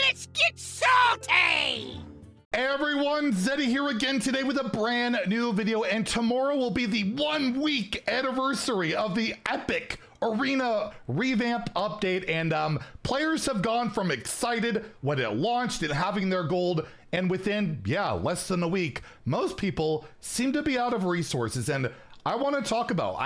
Let's get salty! Hey everyone, Zeddy here again today with a brand new video, and tomorrow will be the 1 week anniversary of the epic arena revamp update, and players have gone from excited when it launched and having their gold, and within less than a week most people seem to be out of resources. And I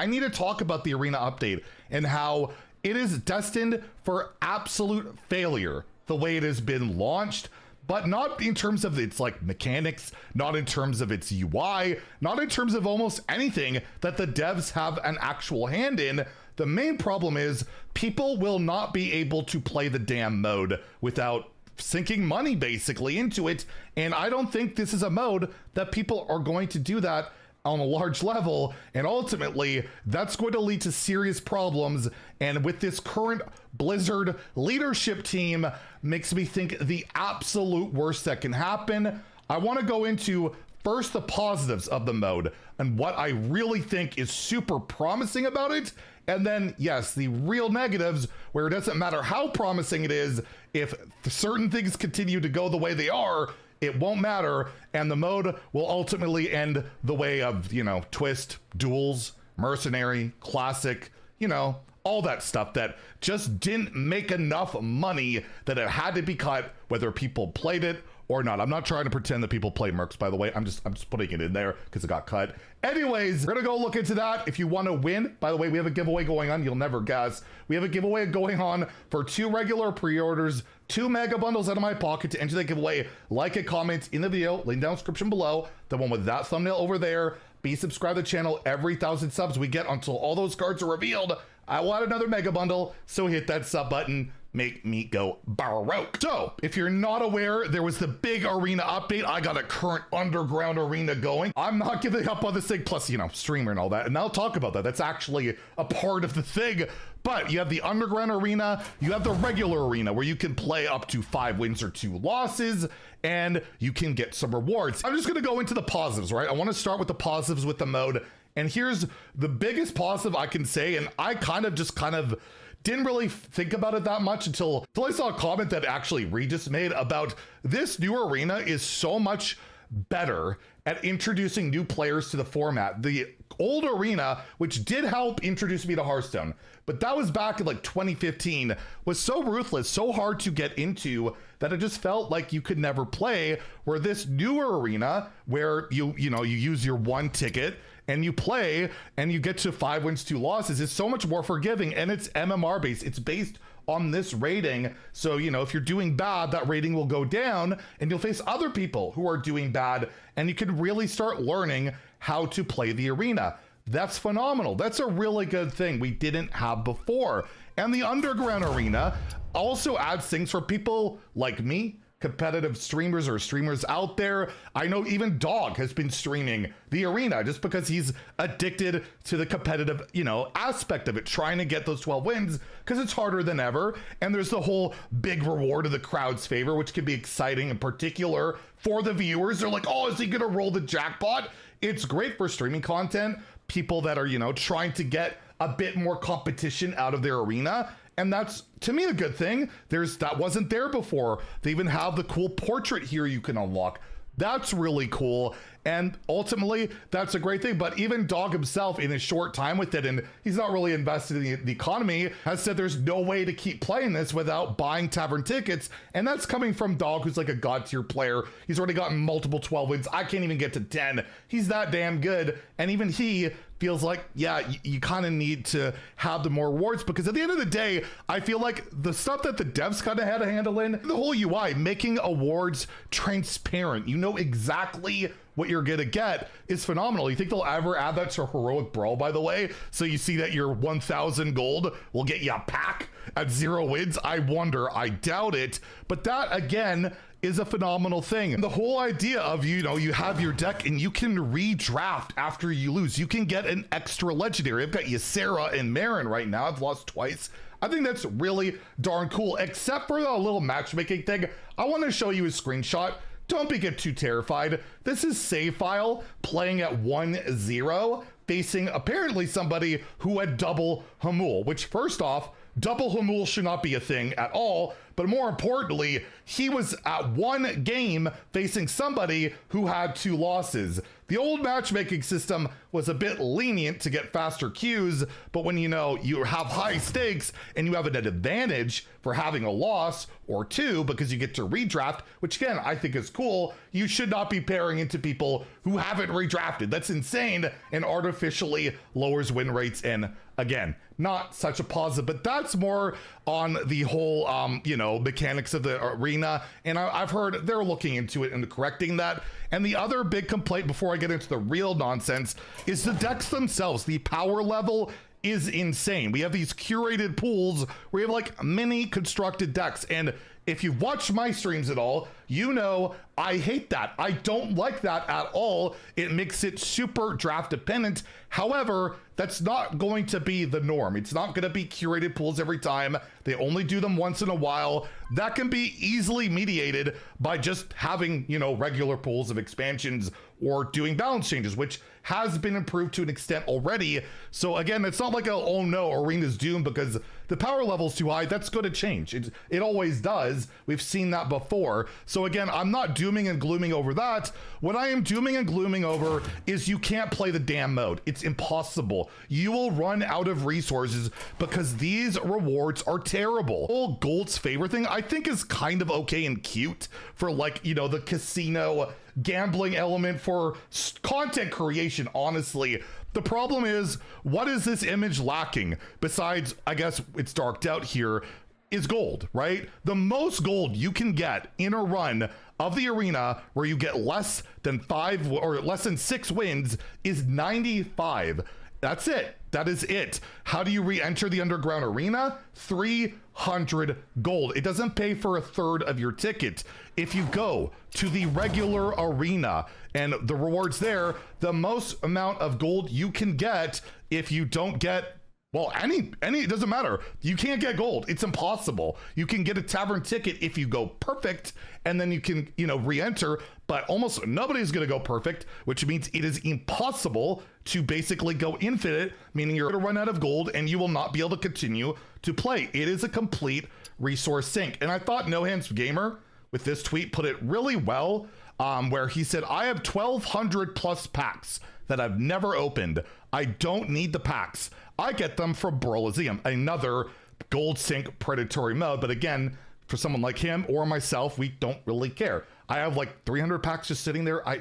need to talk about the arena update and how it is destined for absolute failure the way it has been launched. But not in terms of its mechanics, not in terms of its UI, not in terms of almost anything that the devs have an actual hand in. The main problem is people will not be able to play the damn mode without sinking money basically into it. And I don't think this is a mode that people are going to do that on a large level, and ultimately that's going to lead to serious problems. And with this current Blizzard leadership team, makes me think the absolute worst that can happen. I want to go into first the positives of the mode and what I really think is super promising about it, and then yes, the real negatives, where it doesn't matter how promising it is, if certain things continue to go the way they are, it won't matter, and the mode will ultimately end the way of, Twist, Duels, Mercenary, Classic, all that stuff that just didn't make enough money that it had to be cut, whether people played it or not. I'm not trying to pretend that people play Mercs, by the way. I'm just putting it in there because it got cut. Anyways, we're gonna go look into that. If you want to win, by the way, we have a giveaway going on. You'll never guess. We have a giveaway going on for 2 regular pre-orders, 2 mega bundles out of my pocket. To enter the giveaway, like and comment in the video, link down description below, the one with that thumbnail over there. Be subscribed to the channel. Every 1,000 subs we get until all those cards are revealed, I will add another mega bundle, so hit that sub button. Make me go baroque. So, if you're not aware, there was the big arena update. I got a current underground arena going. I'm not giving up on this thing, plus, streamer and all that. And I'll talk about that. That's actually a part of the thing. But you have the underground arena, you have the regular arena where you can play up to 5 wins or 2 losses, and you can get some rewards. I'm just gonna go into the positives, right? I wanna start with the positives with the mode. And here's the biggest positive I can say, and I kind of didn't really think about it that much until I saw a comment that actually Regis made about this new arena is so much better at introducing new players to the format. The old arena, which did help introduce me to Hearthstone, but that was back in 2015, was so ruthless, so hard to get into, that it just felt like you could never play. Where this newer arena, where you use your 1 ticket and you play and you get to 5 wins, 2 losses, is so much more forgiving, and it's MMR based. It's based on this rating. So, if you're doing bad, that rating will go down and you'll face other people who are doing bad, and you can really start learning how to play the arena. That's phenomenal. That's a really good thing we didn't have before. And the underground arena also adds things for people like me, competitive streamers or streamers out there. I know even Dog has been streaming the arena just because he's addicted to the competitive, aspect of it, trying to get those 12 wins because it's harder than ever. And there's the whole big reward of the crowd's favor, which can be exciting, in particular for the viewers. They're like, oh, is he gonna roll the jackpot? It's great for streaming content, people that are, trying to get a bit more competition out of their arena. And that's, to me, a good thing. That wasn't there before. They even have the cool portrait here you can unlock. That's really cool. And ultimately, that's a great thing. But even Dog himself, in his short time with it, and he's not really invested in the economy, has said there's no way to keep playing this without buying tavern tickets. And that's coming from Dog, who's like a god tier player. He's already gotten multiple 12 wins. I can't even get to 10. He's that damn good. And even he feels like, you kind of need to have the more rewards, because at the end of the day, I feel like the stuff that the devs kind of had a handle in, the whole UI, making awards transparent, exactly what you're gonna get, is phenomenal. You think they'll ever add that to Heroic Brawl, by the way? So you see that your 1,000 gold will get you a pack at 0 wins? I wonder. I doubt it. But that, again, is a phenomenal thing. And the whole idea of, you have your deck and you can redraft after you lose. You can get an extra legendary. I've got Ysera and Marin right now. I've lost twice. I think that's really darn cool, except for the little matchmaking thing. I want to show you a screenshot. Don't get too terrified. This is save file playing at 1-0, facing apparently somebody who had double Hamul, which, first off, double Hamul should not be a thing at all, but more importantly, he was at one game facing somebody who had 2 losses. The old matchmaking system was a bit lenient to get faster queues, but when you have high stakes and you have an advantage for having a loss or 2 because you get to redraft, which again, I think is cool, you should not be pairing into people who haven't redrafted. That's insane and artificially lowers win rates. And again, not such a positive, but that's more on the whole, mechanics of the arena. And I've heard they're looking into it and correcting that. And the other big complaint before I get into the real nonsense is the decks themselves. The power level is insane. We have these curated pools where you have like mini constructed decks. And if you've watched my streams at all, you know I hate that. I don't like that at all. It makes it super draft dependent. However, that's not going to be the norm. It's not going to be curated pools every time. They only do them once in a while. That can be easily mediated by just having, regular pools of expansions or doing balance changes, which has been improved to an extent already. So again, it's not like oh no, arena's doomed because the power level's too high. That's going to change. It always does. We've seen that before. So again, I'm not dooming and glooming over that. What I am dooming and glooming over is you can't play the damn mode. It's impossible. You will run out of resources because these rewards are terrible. The whole Gold's favor thing I think is kind of okay and cute for the casino gambling element for content creation, honestly. The problem is, what is this image lacking? Besides, I guess it's darked out here, is gold, right? The most gold you can get in a run of the arena where you get less than 5 or less than 6 wins is 95. That's it. That is it. How do you re-enter the underground arena? 300 gold. It doesn't pay for a third of your ticket. If you go to the regular arena and the rewards there, the most amount of gold you can get if you don't get any, it doesn't matter. You can't get gold. It's impossible. You can get a tavern ticket if you go perfect, and then you can, re-enter, but almost nobody's going to go perfect, which means it is impossible to basically go infinite, meaning you're going to run out of gold and you will not be able to continue to play. It is a complete resource sink. And I thought No Hands Gamer with this tweet put it really well, where he said, I have 1,200 plus packs that I've never opened. I don't need the packs. I get them from Berlizium, another gold sink predatory mode. But again, for someone like him or myself, we don't really care. I have like 300 packs just sitting there. I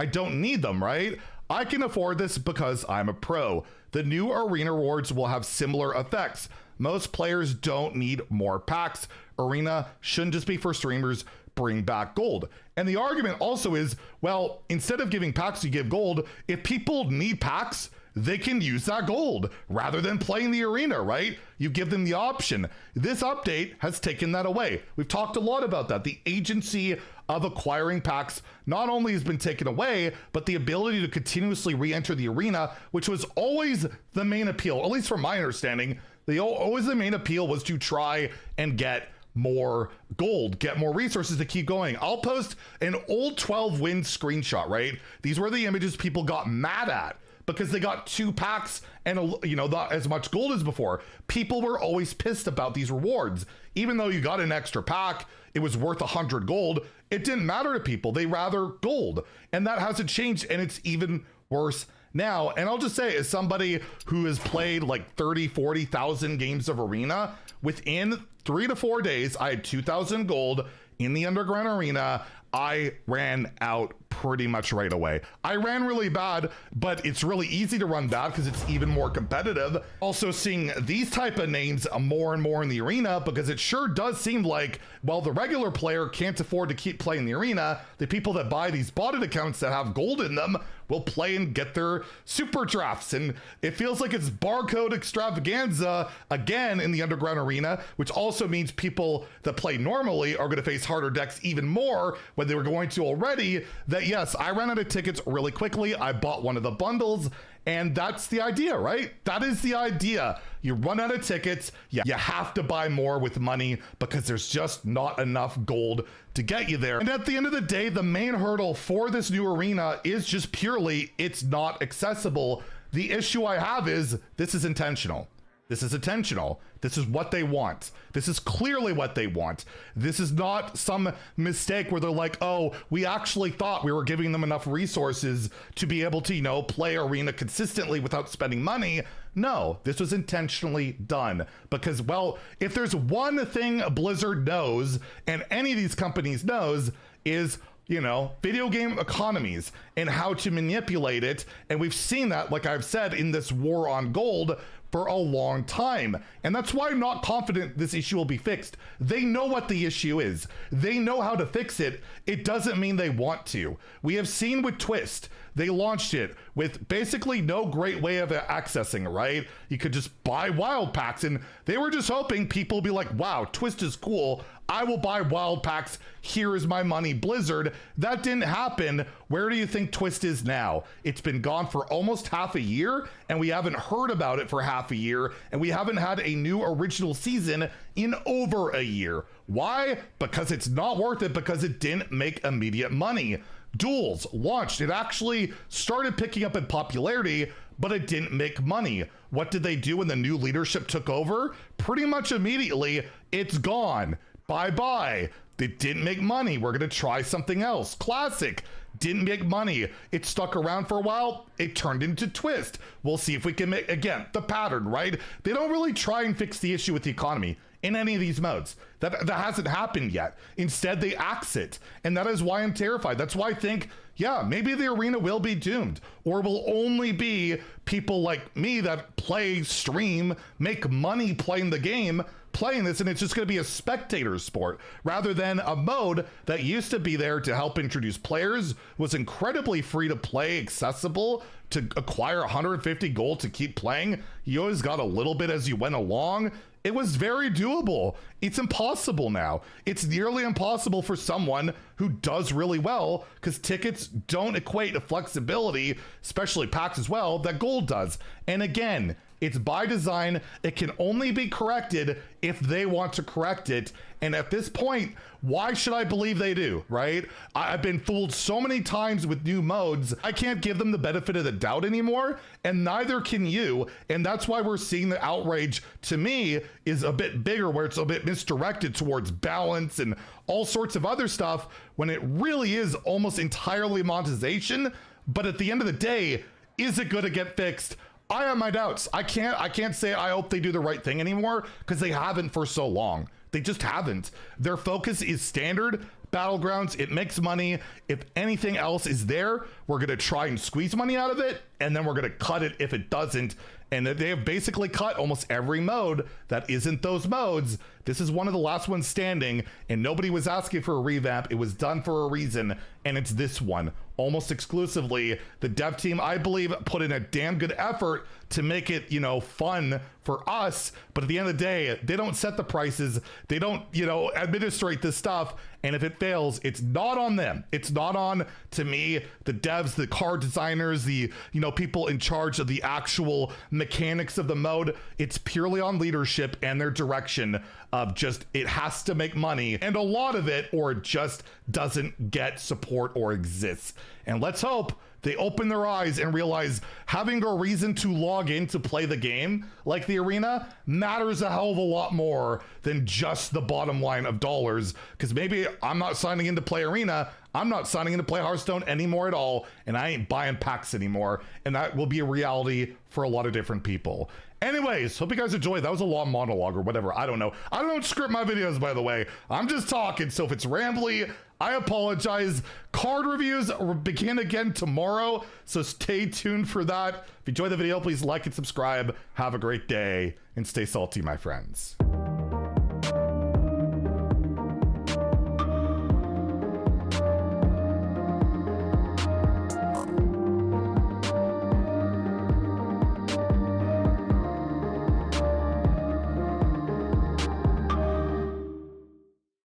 don't need them, right? I can afford this because I'm a pro. The new arena rewards will have similar effects. Most players don't need more packs. Arena shouldn't just be for streamers. Bring back gold. And the argument also is, well, instead of giving packs, you give gold. If people need packs, they can use that gold rather than playing the arena, right? You give them the option. This update has taken that away. We've talked a lot about that. The agency of acquiring packs not only has been taken away, but the ability to continuously re-enter the arena, which was always the main appeal, at least from my understanding. Always the main appeal was to try and get more gold, get more resources to keep going. I'll post an old 12 win screenshot, right? These were the images people got mad at because they got 2 packs and not as much gold as before. People were always pissed about these rewards. Even though you got an extra pack, it was worth 100 gold. It didn't matter to people. They rather gold. And that hasn't changed, and it's even worse now. And I'll just say, as somebody who has played like 30, 40,000 games of arena, within 3 to 4 days, I had 2,000 gold in the underground arena. I ran out pretty much right away. I ran really bad, but it's really easy to run bad because it's even more competitive. Also seeing these type of names more and more in the arena, because it sure does seem like, while the regular player can't afford to keep playing the arena, the people that buy these botted accounts that have gold in them will play and get their super drafts. And it feels like it's barcode extravaganza again in the underground arena, which also means people that play normally are going to face harder decks even more when they were going to already. That yes, I ran out of tickets really quickly. I bought one of the bundles, and that's the idea, right? That is the idea. You run out of tickets, you have to buy more with money because there's just not enough gold to get you there. And at the end of the day, the main hurdle for this new arena is just purely it's not accessible. The issue I have is this is intentional. This is intentional. This is what they want. This is clearly what they want. This is not some mistake where they're like, oh, we actually thought we were giving them enough resources to be able to, you know, play Arena consistently without spending money. No, this was intentionally done because, well, if there's one thing Blizzard knows and any of these companies knows is, you know, video game economies and how to manipulate it. And we've seen that, like I've said, in this war on gold for a long time. And that's why I'm not confident this issue will be fixed. They know what the issue is. They know how to fix it. It doesn't mean they want to. We have seen with Twist, they launched it with basically no great way of accessing it, right? You could just buy wild packs, and they were just hoping people would be like, wow, Twist is cool. I will buy wild packs. Here is my money, Blizzard. That didn't happen. Where do you think Twist is now? It's been gone for almost half a year, and we haven't heard about it for half a year, and we haven't had a new original season in over a year. Why? Because it's not worth it, because it didn't make immediate money. Duels launched. It actually started picking up in popularity, but it didn't make money. What did they do when the new leadership took over? Pretty much immediately, it's gone. Bye-bye. It didn't make money. We're going to try something else. Classic. Didn't make money. It stuck around for a while. It turned into Twist. We'll see if we can make, again, the pattern, right? They don't really try and fix the issue with the economy in any of these modes. That hasn't happened yet. Instead, they axe it. And that is why I'm terrified. That's why I think, yeah, maybe the arena will be doomed, or will only be people like me that play, stream, make money playing the game, playing this, and it's just going to be a spectator sport rather than a mode that used to be there to help introduce players, was incredibly free to play, accessible, to acquire 150 gold to keep playing. You always got a little bit as you went along. It was very doable. It's impossible now. It's nearly impossible for someone who does really well, because tickets don't equate to flexibility, especially packs as well, that gold does. And again, it's by design. It can only be corrected if they want to correct it. And at this point, why should I believe they do, right? I've been fooled so many times with new modes. I can't give them the benefit of the doubt anymore, and neither can you. And that's why we're seeing the outrage, to me, is a bit bigger, where it's a bit misdirected towards balance and all sorts of other stuff, when it really is almost entirely monetization. But at the end of the day, is it going to get fixed? I have my doubts. I can't say I hope they do the right thing anymore, because they haven't for so long. They just haven't. Their focus is standard Battlegrounds. It makes money. If anything else is there, we're going to try and squeeze money out of it, and then we're going to cut it if it doesn't. And they have basically cut almost every mode that isn't those modes. This is one of the last ones standing, and nobody was asking for a revamp. It was done for a reason, and it's this one. Almost exclusively, the dev team, I believe, put in a damn good effort to make it, you know, fun for us. But at the end of the day, they don't set the prices. They don't, you know, administrate this stuff. And if it fails, it's not on them. It's not on, to me, the devs, the card designers, the, you know, people in charge of the actual mechanics of the mode. It's purely on leadership and their direction of just, it has to make money, and a lot of it, or it just doesn't get support or exists. And let's hope they open their eyes and realize having a reason to log in to play the game, like the arena, matters a hell of a lot more than just the bottom line of dollars. Because maybe I'm not signing in to play arena, I'm not signing in to play Hearthstone anymore at all, and I ain't buying packs anymore. And that will be a reality for a lot of different people. Anyways, hope you guys enjoyed. That was a long monologue or whatever. I don't know. I don't script my videos, by the way. I'm just talking, so if it's rambly, I apologize. Card reviews begin again tomorrow, so stay tuned for that. If you enjoyed the video, please like and subscribe. Have a great day, and stay salty, my friends.